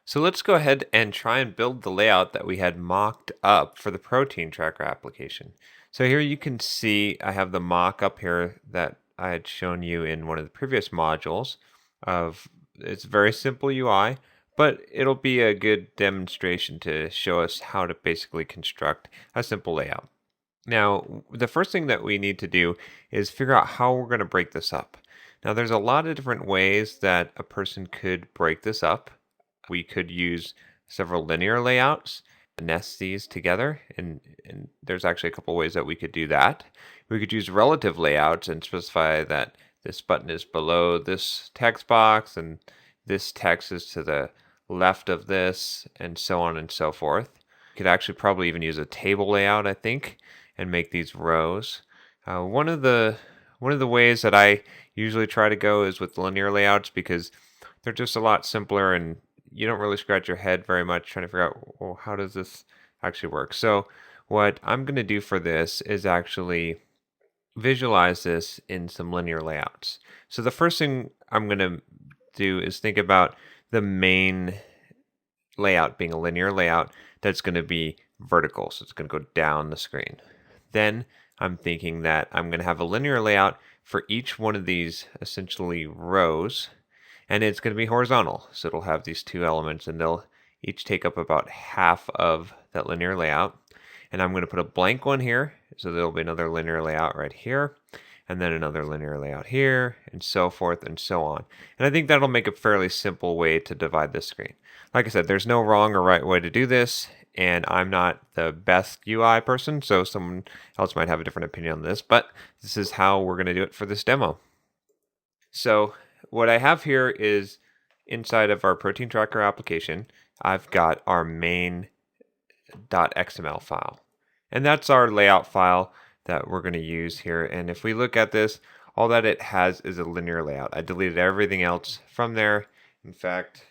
So let's go ahead and try and build the layout that we had mocked up for the protein tracker application. So here you can see I have the mock up here that I had shown you in one of the previous modules of it's very simple UI, but it'll be a good demonstration to show us how to basically construct a simple layout. Now, the first thing that we need to do is figure out how we're going to break this up. Now, there's a lot of different ways that a person could break this up. We could use several linear layouts, nest these together, and there's actually a couple ways that we could do that. We could use relative layouts and specify that this button is below this text box and this text is to the left of this, and so on and so forth. We could actually probably even use a table layout, I think, and make these rows. One of the ways that I usually try to go is with linear layouts because they're just a lot simpler and you don't really scratch your head very much trying to figure out, well, how does this actually work? So what I'm going to do for this is actually visualize this in some linear layouts. So the first thing I'm going to do is think about the main layout being a linear layout that's going to be vertical. So it's going to go down the screen. Then I'm thinking that I'm going to have a linear layout for each one of these essentially rows, and it's going to be horizontal. So it'll have these two elements, and they'll each take up about half of that linear layout. And I'm going to put a blank one here, so there'll be another linear layout right here, and then another linear layout here, and so forth and so on. And I think that'll make a fairly simple way to divide this screen. Like I said, there's no wrong or right way to do this, and I'm not the best UI person, so someone else might have a different opinion on this, but this is how we're going to do it for this demo. So what I have here is inside of our protein tracker application, I've got our main.xml file. And that's our layout file that we're going to use here. And if we look at this, all that it has is a linear layout. I deleted everything else from there. In fact,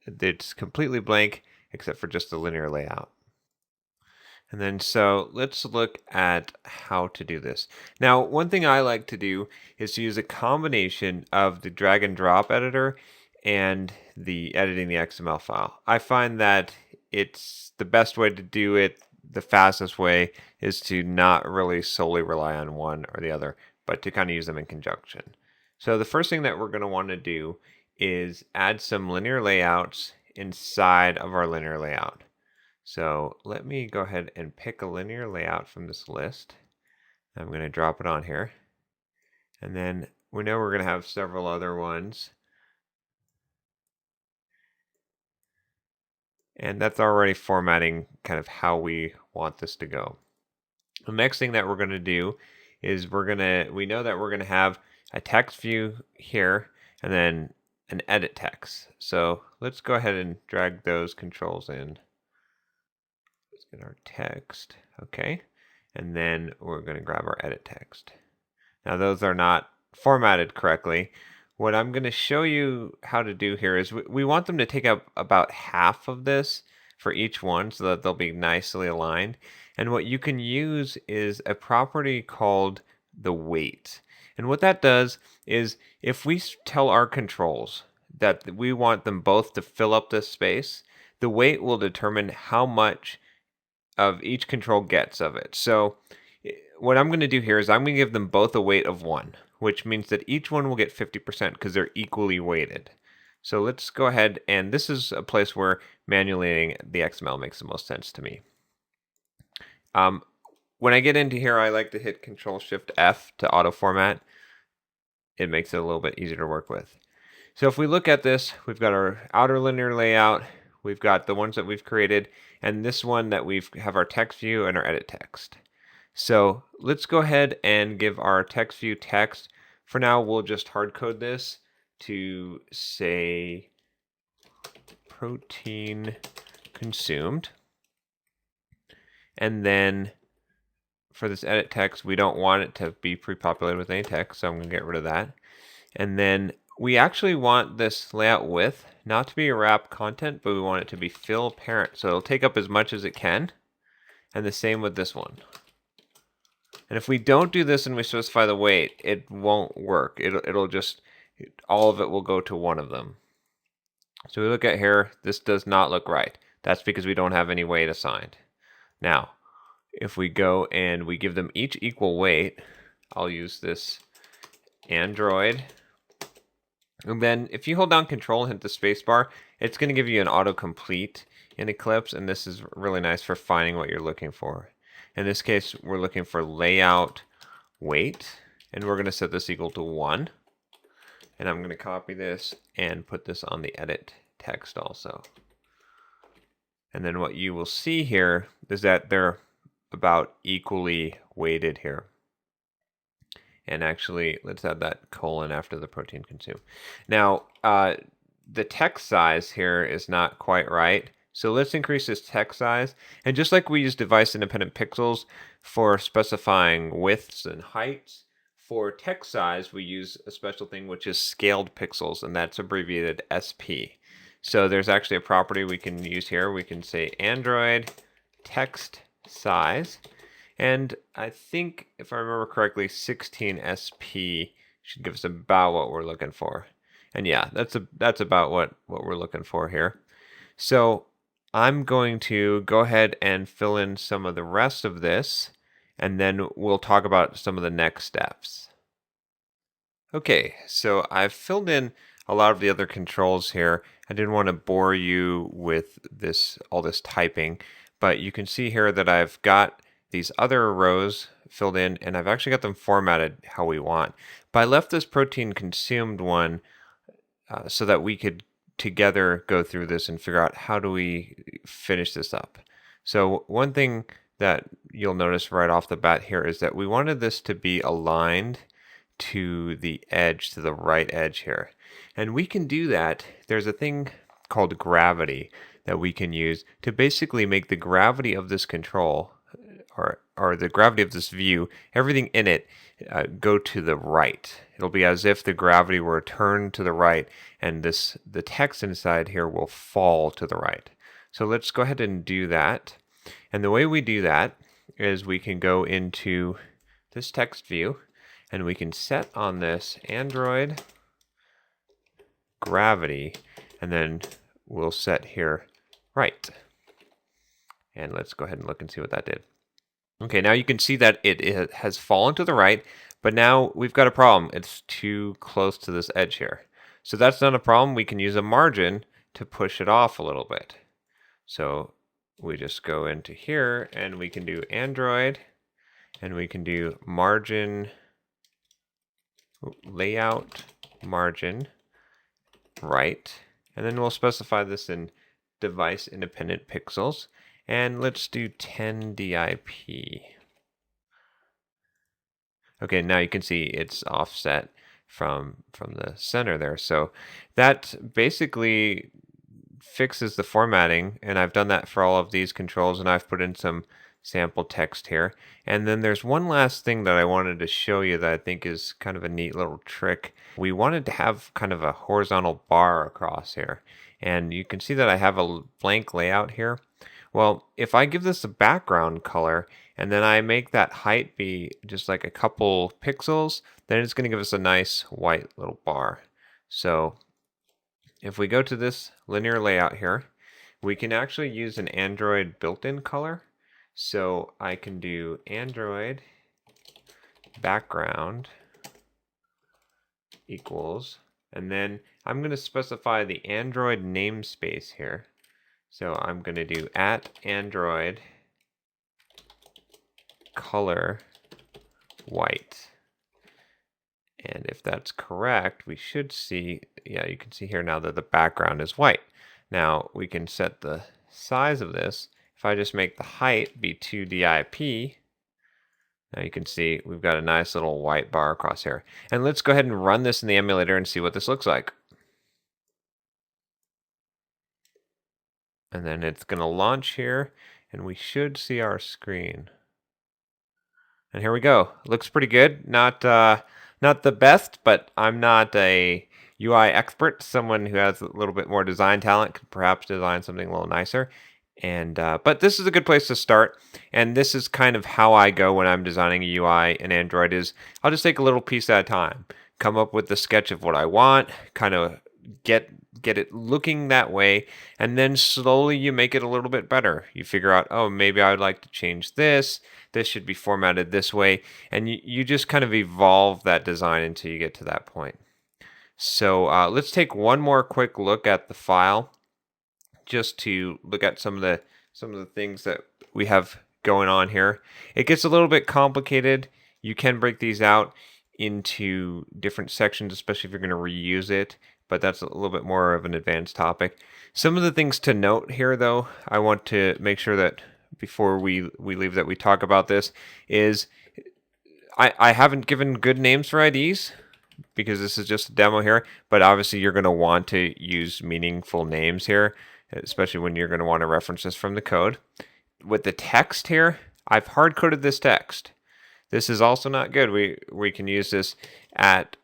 it's completely blank except for just the linear layout. And then so let's look at how to do this. Now, one thing I like to do is to use a combination of the drag and drop editor and the editing the XML file. I find that it's the best way to do it. The fastest way is to not really solely rely on one or the other, but to kind of use them in conjunction. So the first thing that we're going to want to do is add some linear layouts inside of our linear layout. So let me go ahead and pick a linear layout from this list. I'm going to drop it on here. And then we know we're going to have several other ones. And that's already formatting kind of how we want this to go. The next thing that we're going to do is we know that we're going to have a text view here and then an edit text. So let's go ahead and drag those controls in. Let's get our text, okay. And then we're going to grab our edit text. Now those are not formatted correctly. What I'm going to show you how to do here is we want them to take up about half of this for each one so that they'll be nicely aligned. And what you can use is a property called the weight. And what that does is if we tell our controls that we want them both to fill up this space, the weight will determine how much of each control gets of it. So what I'm going to do here is I'm going to give them both a weight of 1, which means that each one will get 50% because they're equally weighted. So let's go ahead, and this is a place where manually the XML makes the most sense to me. When I get into here, I like to hit Control-Shift-F to auto-format. It makes it a little bit easier to work with. So if we look at this, we've got our outer linear layout, we've got the ones that we've created, and this one that we have our text view and our edit text. So let's go ahead and give our text view text. For now, we'll just hard code this to say protein consumed. And then for this edit text, we don't want it to be pre-populated with any text, so I'm going to get rid of that. And then we actually want this layout width not to be a wrap content, but we want it to be fill parent. So it'll take up as much as it can. And the same with this one. And if we don't do this and we specify the weight, it won't work. It'll just, all of it will go to one of them. So we look at here, this does not look right. That's because we don't have any weight assigned. Now, if we go and we give them each equal weight, I'll use this Android. And then if you hold down Control and hit the spacebar, it's going to give you an autocomplete in Eclipse, and this is really nice for finding what you're looking for. In this case, we're looking for layout weight, and we're going to set this equal to 1. And I'm going to copy this and put this on the edit text also. And then what you will see here is that they're about equally weighted here. And actually, let's add that colon after the protein consumed. Now, the text size here is not quite right. So let's increase this text size. And just like we use device independent pixels for specifying widths and heights, for text size, we use a special thing which is scaled pixels, and that's abbreviated SP. So there's actually a property we can use here. We can say Android text size. And I think, if I remember correctly, 16 SP should give us about what we're looking for. And yeah, that's about what we're looking for here. So I'm going to go ahead and fill in some of the rest of this, and then we'll talk about some of the next steps. Okay, so I've filled in a lot of the other controls here. I didn't want to bore you with all this typing, but you can see here that I've got these other rows filled in, and I've actually got them formatted how we want. But I left this protein consumed one so that we could together go through this and figure out how do we finish this up. So one thing that you'll notice right off the bat here is that we wanted this to be aligned to the edge, to the right edge here. And we can do that. There's a thing called gravity that we can use to basically make the gravity of this control or the gravity of this view, everything in it go to the right. It'll be as if the gravity were turned to the right, and the text inside here will fall to the right. So let's go ahead and do that. And the way we do that is we can go into this text view, and we can set on this Android gravity, and then we'll set here right. And let's go ahead and look and see what that did. Okay, now you can see that it has fallen to the right, but now we've got a problem. It's too close to this edge here. So that's not a problem. We can use a margin to push it off a little bit. So we just go into here, and we can do Android, and we can do margin, layout margin right, and then we'll specify this in device independent pixels. And let's do 10 DIP. Okay, now you can see it's offset from the center there. So that basically fixes the formatting, and I've done that for all of these controls, and I've put in some sample text here. And then there's one last thing that I wanted to show you that I think is kind of a neat little trick. We wanted to have kind of a horizontal bar across here. And you can see that I have a blank layout here. Well, if I give this a background color and then I make that height be just like a couple pixels, then it's going to give us a nice white little bar. So if we go to this linear layout here, we can actually use an Android built-in color. So I can do Android background equals, and then I'm going to specify the Android namespace here. So I'm going to do @Android color white. And if that's correct, we should see, yeah, you can see here now that the background is white. Now we can set the size of this. If I just make the height be 2 DIP, now you can see we've got a nice little white bar across here. And let's go ahead and run this in the emulator and see what this looks like. And then it's going to launch here, and we should see our screen. And here we go. Looks pretty good. Not the best, but I'm not a UI expert. Someone who has a little bit more design talent could perhaps design something a little nicer. And but this is a good place to start. And this is kind of how I go when I'm designing a UI in Android. Is I'll just take a little piece at a time, come up with the sketch of what I want, kind of get it looking that way, and then slowly you make it a little bit better. You figure out, oh, maybe I would like to change this. This should be formatted this way, and you just kind of evolve that design until you get to that point. So let's take one more quick look at the file, just to look at some of the things that we have going on here. It gets a little bit complicated. You can break these out into different sections, especially if you're going to reuse it, but that's a little bit more of an advanced topic. Some of the things to note here, though, I want to make sure that before we leave that we talk about this, is I haven't given good names for IDs because this is just a demo here, but obviously you're going to want to use meaningful names here, especially when you're going to want to reference this from the code. With the text here, I've hard-coded this text. This is also not good. We can use this at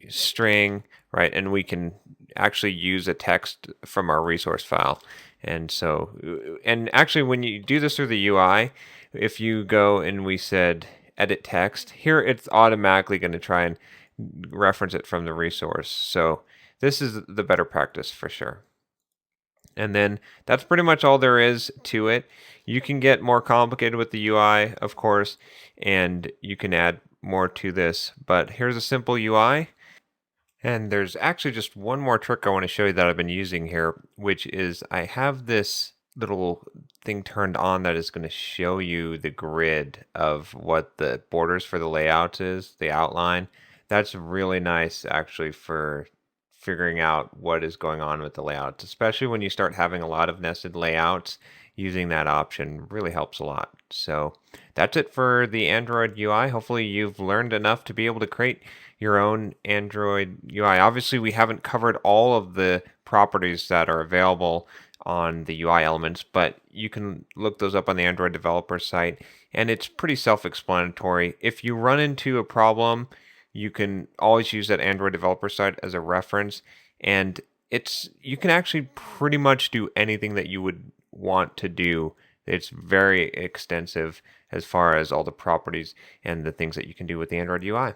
string, right? And we can actually use a text from our resource file. And so, and actually when you do this through the UI, if you go and we said edit text, here it's automatically going to try and reference it from the resource. So this is the better practice for sure. And then that's pretty much all there is to it. You can get more complicated with the UI, of course, and you can add more to this. But here's a simple UI. And there's actually just one more trick I want to show you that I've been using here, which is I have this little thing turned on that is going to show you the grid of what the borders for the layout is, the outline. That's really nice actually for figuring out what is going on with the layouts, especially when you start having a lot of nested layouts. Using that option really helps a lot. So that's it for the Android UI. Hopefully you've learned enough to be able to create your own Android UI. Obviously we haven't covered all of the properties that are available on the UI elements, but you can look those up on the Android developer site, and it's pretty self-explanatory. If you run into a problem, you can always use that Android developer site as a reference, and you can actually pretty much do anything that you would want to do. It's very extensive as far as all the properties and the things that you can do with the Android UI.